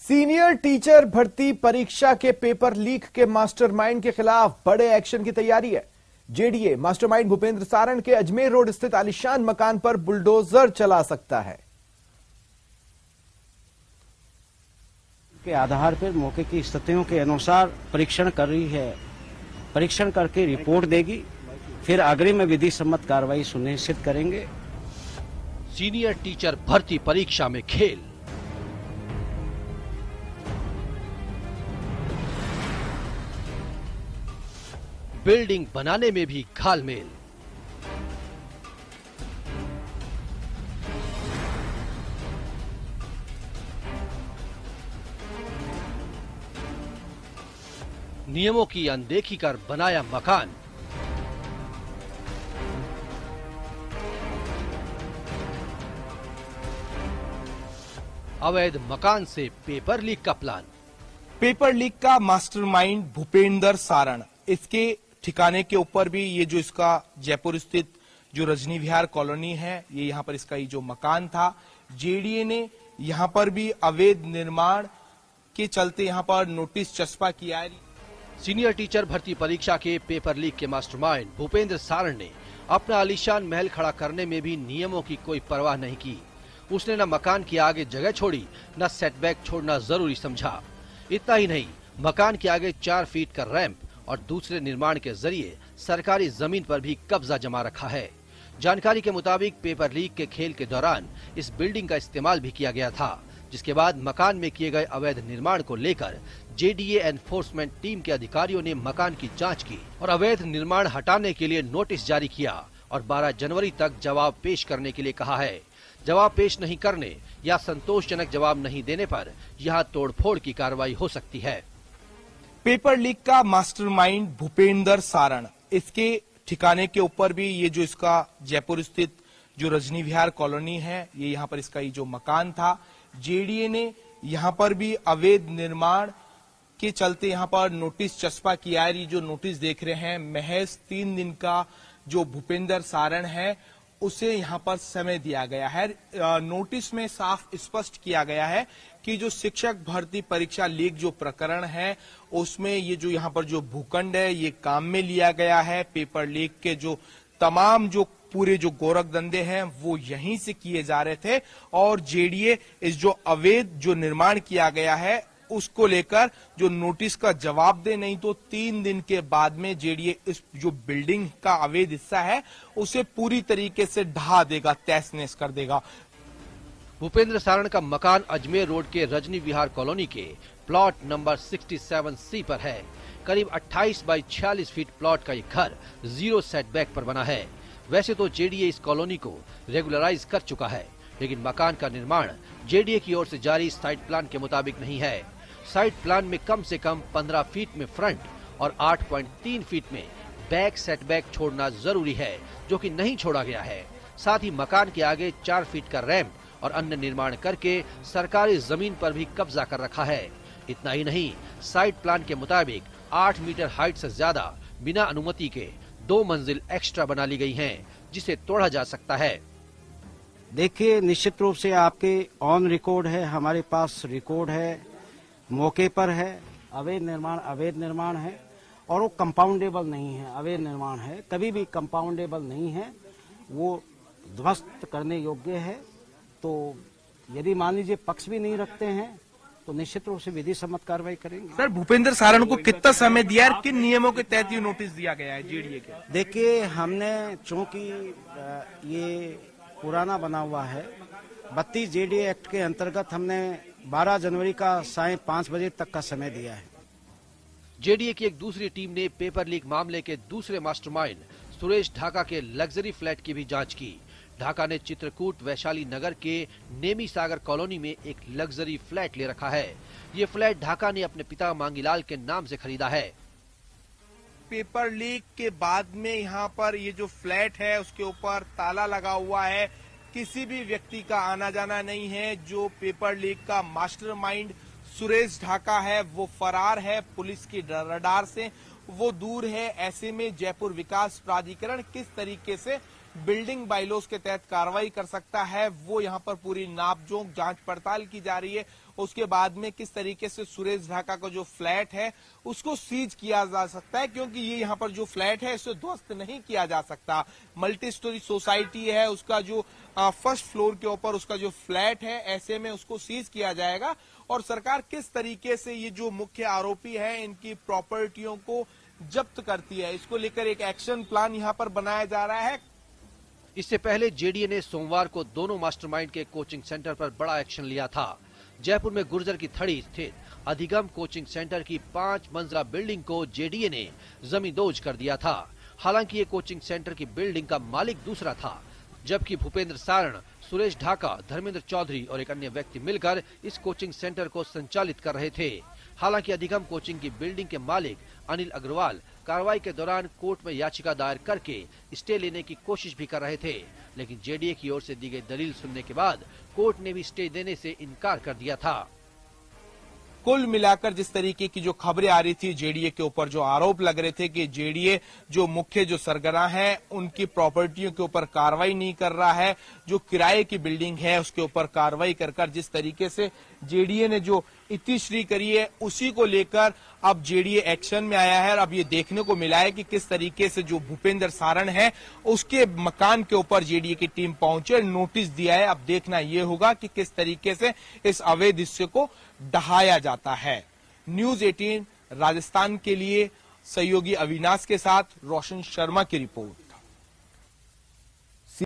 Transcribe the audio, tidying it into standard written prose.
Senior teacher भर्ती परीक्षा के पेपर लीक के मास्टरमाइंड के खिलाफ बड़े एक्शन की तैयारी है। जेडीए मास्टरमाइंड भूपेंद्र सारण के अजमेर रोड स्थित आलीशान मकान पर बुलडोजर चला सकता है। के आधार पर मौके की स्थितियों के अनुसार परीक्षण कर रही है। परीक्षण करके रिपोर्ट देगी, फिर अग्रिम विधि सम्मत कार्रवाई सुनिश्चित करेंगे। सीनियर टीचर भर्ती परीक्षा में खेल। बिल्डिंग बनाने में भी घालमेल। नियमों की अनदेखी कर बनाया मकान। अवैध मकान से पेपर लीक का प्लान। पेपर लीक का मास्टरमाइंड भूपेंद्र सारण, इसके ठिकाने के ऊपर भी ये जो इसका जयपुर स्थित जो रजनी विहार कॉलोनी है, ये यहाँ पर इसका ये जो मकान था, जेडीए ने यहाँ पर भी अवैध निर्माण के चलते यहाँ पर नोटिस चस्पा किया है। सीनियर टीचर भर्ती परीक्षा के पेपर लीक के मास्टरमाइंड भूपेंद्र सारण ने अपना आलीशान महल खड़ा करने में भी नियमों की कोई परवाह नहीं की। उसने न मकान के आगे जगह छोड़ी, न सेटबैक छोड़ना जरूरी समझा। इतना ही नहीं, मकान के आगे 4 फीट का रैंप और दूसरे निर्माण के जरिए सरकारी जमीन पर भी कब्जा जमा रखा है। जानकारी के मुताबिक पेपर लीक के खेल के दौरान इस बिल्डिंग का इस्तेमाल भी किया गया था, जिसके बाद मकान में किए गए अवैध निर्माण को लेकर जेडीए एनफोर्समेंट टीम के अधिकारियों ने मकान की जांच की और अवैध निर्माण हटाने के लिए नोटिस जारी किया और 12 जनवरी तक जवाब पेश करने के लिए कहा है। जवाब पेश नहीं करने या संतोषजनक जवाब नहीं देने पर यहां तोड़फोड़ की कार्रवाई हो सकती है। पेपर लीक का मास्टरमाइंड भूपेंद्र सारण, इसके ठिकाने के ऊपर भी ये जो इसका जयपुर स्थित जो रजनी विहार कॉलोनी है, ये यहाँ पर इसका ये जो मकान था, जेडीए ने यहाँ पर भी अवैध निर्माण के चलते यहाँ पर नोटिस चस्पा किया है। ये जो नोटिस देख रहे हैं, महज 3 दिन का जो भूपेंद्र सारण है उसे यहाँ पर समय दिया गया है। नोटिस में साफ स्पष्ट किया गया है कि जो शिक्षक भर्ती परीक्षा लीक जो प्रकरण है, उसमें ये जो यहाँ पर जो भूखंड है ये काम में लिया गया है। पेपर लीक के जो तमाम जो पूरे जो गोरख धंधे हैं वो यहीं से किए जा रहे थे और जेडीए इस जो अवैध जो निर्माण किया गया है उसको लेकर जो नोटिस का जवाब दे, नहीं तो 3 दिन के बाद में जेडीए इस जो बिल्डिंग का अवैध हिस्सा है उसे पूरी तरीके से ढहा देगा, तहस नहस कर देगा। भूपेंद्र सारण का मकान अजमेर रोड के रजनी विहार कॉलोनी के प्लॉट नंबर 67C पर है। करीब 28 बाई 46 फीट प्लॉट का ये घर 0 सेटबैक पर बना है। वैसे तो जेडीए इस कॉलोनी को रेगुलराइज कर चुका है, लेकिन मकान का निर्माण जेडीए की ओर से जारी साइट प्लान के मुताबिक नहीं है। साइट प्लान में कम से कम 15 फीट में फ्रंट और 8.3 फीट में बैक सेटबैक छोड़ना जरूरी है, जो कि नहीं छोड़ा गया है। साथ ही मकान के आगे 4 फीट का रैंप और अन्य निर्माण करके सरकारी जमीन पर भी कब्जा कर रखा है। इतना ही नहीं, साइट प्लान के मुताबिक 8 मीटर हाइट से ज्यादा बिना अनुमति के 2 मंजिल एक्स्ट्रा बना ली गई हैं, जिसे तोड़ा जा सकता है। देखिए, निश्चित रूप से आपके ऑन रिकॉर्ड है, हमारे पास रिकॉर्ड है, मौके पर है। अवैध निर्माण है और वो कंपाउंडेबल नहीं है। अवैध निर्माण है, कभी भी कंपाउंडेबल नहीं है, वो ध्वस्त करने योग्य है। तो यदि मान लीजिए पक्ष भी नहीं रखते हैं तो निश्चित रूप से विधि सम्मत कार्रवाई करेंगे। सर, भूपेंद्र सारण को कितना समय दिया है, किन नियमों के तहत ये नोटिस दिया गया है जेडीए के? देखिए, हमने चूंकि ये पुराना बना हुआ है, 32 जेडीए एक्ट के अंतर्गत हमने 12 जनवरी का साय 5 बजे तक का समय दिया है। जेडीए की एक दूसरी टीम ने पेपर लीक मामले के दूसरे मास्टरमाइंड सुरेश ढाका के लग्जरी फ्लैट की भी जांच की। ढाका ने चित्रकूट वैशाली नगर के नेमी सागर कॉलोनी में एक लग्जरी फ्लैट ले रखा है। ये फ्लैट ढाका ने अपने पिता मांगीलाल के नाम से खरीदा है। पेपर लीक के बाद में यहाँ पर ये जो फ्लैट है उसके ऊपर ताला लगा हुआ है, किसी भी व्यक्ति का आना जाना नहीं है। जो पेपर लीक का मास्टरमाइंड सुरेश ढाका है वो फरार है, पुलिस की रडार से वो दूर है। ऐसे में जयपुर विकास प्राधिकरण किस तरीके से बिल्डिंग बाइलॉज के तहत कार्रवाई कर सकता है, वो यहाँ पर पूरी नापजोक जांच पड़ताल की जा रही है। उसके बाद में किस तरीके से सुरेश ढाका का जो फ्लैट है उसको सीज किया जा सकता है, क्योंकि ये यहाँ पर जो फ्लैट है इसे ध्वस्त नहीं किया जा सकता। मल्टी स्टोरी सोसाइटी है, उसका जो फर्स्ट फ्लोर के ऊपर उसका जो फ्लैट है, ऐसे में उसको सीज किया जाएगा। और सरकार किस तरीके से ये जो मुख्य आरोपी है इनकी प्रॉपर्टियों को जब्त करती है, इसको लेकर एक एक्शन प्लान यहाँ पर बनाया जा रहा है। इससे पहले जेडीए ने सोमवार को दोनों मास्टरमाइंड के कोचिंग सेंटर पर बड़ा एक्शन लिया था। जयपुर में गुर्जर की थड़ी स्थित अधिगम कोचिंग सेंटर की 5 मंजिला बिल्डिंग को जेडीए ने जमींदोज कर दिया था। हालांकि ये कोचिंग सेंटर की बिल्डिंग का मालिक दूसरा था, जबकि भूपेंद्र सारण, सुरेश ढाका, धर्मेंद्र चौधरी और एक अन्य व्यक्ति मिलकर इस कोचिंग सेंटर को संचालित कर रहे थे। हालांकि अधिगम कोचिंग की बिल्डिंग के मालिक अनिल अग्रवाल कार्रवाई के दौरान कोर्ट में याचिका दायर करके स्टे लेने की कोशिश भी कर रहे थे, लेकिन जेडीए की ओर से दी गई दलील सुनने के बाद कोर्ट ने भी स्टे देने से इनकार कर दिया था। कुल मिलाकर जिस तरीके की जो खबरें आ रही थी, जेडीए के ऊपर जो आरोप लग रहे थे कि जेडीए जो मुख्य जो सरगना है उनकी प्रॉपर्टियों के ऊपर कार्रवाई नहीं कर रहा है, जो किराए की बिल्डिंग है उसके ऊपर कार्रवाई कर जिस तरीके से जेडीए ने जो इतिश्री करी है उसी को लेकर अब जेडीए एक्शन में आया है। और अब ये देखने को मिला है कि किस तरीके से जो भूपेंद्र सारण है उसके मकान के ऊपर जेडीए की टीम पहुंचे, नोटिस दिया है। अब देखना ये होगा कि किस तरीके से इस अवैध हिस्से को ढहाया जाता है। न्यूज़ 18 राजस्थान के लिए सहयोगी अविनाश के साथ रोशन शर्मा की रिपोर्ट।